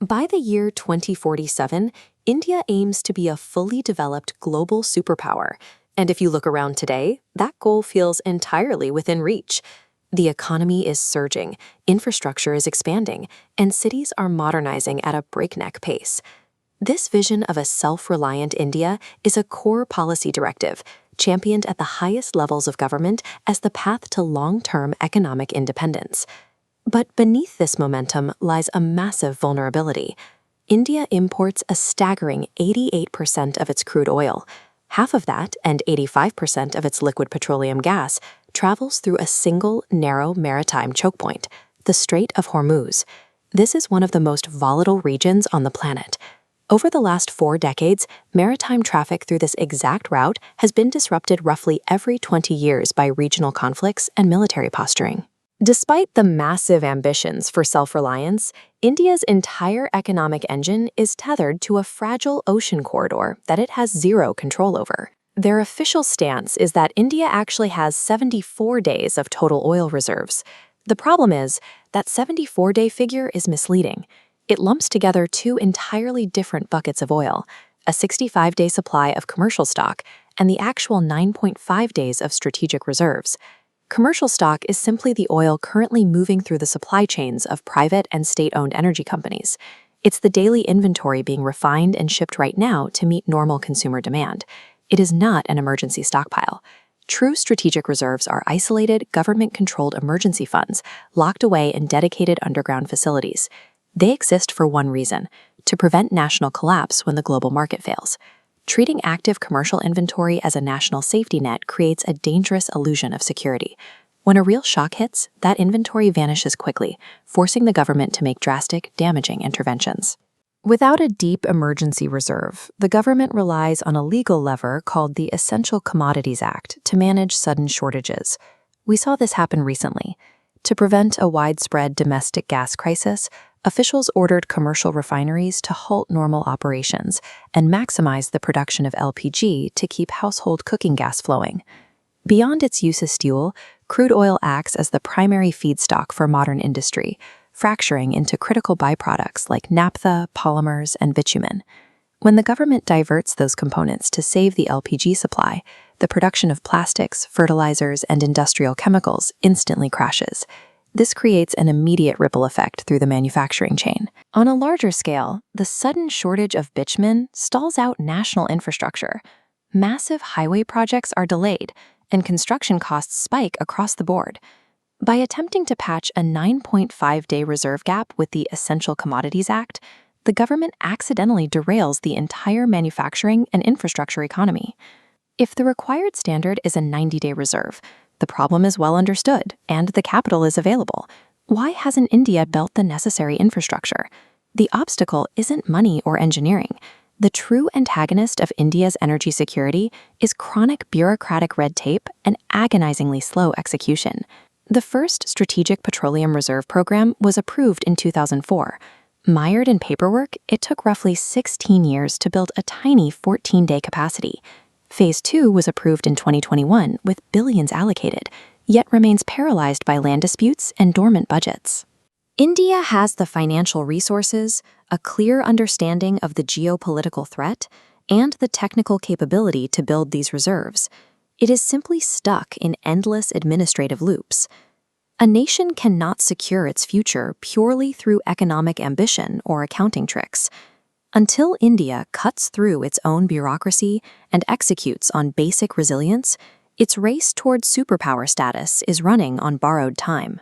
By the year 2047, India aims to be a fully developed global superpower. And if you look around today, that goal feels entirely within reach. The economy is surging, infrastructure is expanding, and cities are modernizing at a breakneck pace. This vision of a self-reliant India is a core policy directive, championed at the highest levels of government as the path to long-term economic independence. But beneath this momentum lies a massive vulnerability. India imports a staggering 88% of its crude oil. Half of that, and 85% of its liquid petroleum gas, travels through a single, narrow maritime choke point, the Strait of Hormuz. This is one of the most volatile regions on the planet. Over the last 4 decades, maritime traffic through this exact route has been disrupted roughly every 20 years by regional conflicts and military posturing. Despite the massive ambitions for self-reliance, India's entire economic engine is tethered to a fragile ocean corridor that it has zero control over. Their official stance is that India actually has 74 days of total oil reserves. The problem is that 74-day figure is misleading. It lumps together 2 entirely different buckets of oil, a 65-day supply of commercial stock and the actual 9.5 days of strategic reserves. Commercial stock is simply the oil currently moving through the supply chains of private and state-owned energy companies. It's the daily inventory being refined and shipped right now to meet normal consumer demand. It is not an emergency stockpile. True strategic reserves are isolated, government-controlled emergency funds locked away in dedicated underground facilities. They exist for one reason: to prevent national collapse when the global market fails. Treating active commercial inventory as a national safety net creates a dangerous illusion of security. When a real shock hits, that inventory vanishes quickly, forcing the government to make drastic, damaging interventions. Without a deep emergency reserve, the government relies on a legal lever called the Essential Commodities Act to manage sudden shortages. We saw this happen recently. To prevent a widespread domestic gas crisis, officials ordered commercial refineries to halt normal operations and maximize the production of LPG to keep household cooking gas flowing. Beyond its use as fuel, crude oil acts as the primary feedstock for modern industry, fracturing into critical byproducts like naphtha, polymers, and bitumen. When the government diverts those components to save the LPG supply, the production of plastics, fertilizers, and industrial chemicals instantly crashes. This creates an immediate ripple effect through the manufacturing chain. On a larger scale, the sudden shortage of bitumen stalls out national infrastructure. Massive highway projects are delayed, and construction costs spike across the board. By attempting to patch a 9.5-day reserve gap with the Essential Commodities Act, the government accidentally derails the entire manufacturing and infrastructure economy. If the required standard is a 90-day reserve, the problem is well understood, and the capital is available. Why hasn't India built the necessary infrastructure? The obstacle isn't money or engineering. The true antagonist of India's energy security is chronic bureaucratic red tape and agonizingly slow execution. The first Strategic Petroleum Reserve Program was approved in 2004. Mired in paperwork, it took roughly 16 years to build a tiny 14-day capacity. Phase 2 was approved in 2021 with billions allocated, yet remains paralyzed by land disputes and dormant budgets. India has the financial resources, a clear understanding of the geopolitical threat, and the technical capability to build these reserves. It is simply stuck in endless administrative loops. A nation cannot secure its future purely through economic ambition or accounting tricks. Until India cuts through its own bureaucracy and executes on basic resilience, its race toward superpower status is running on borrowed time.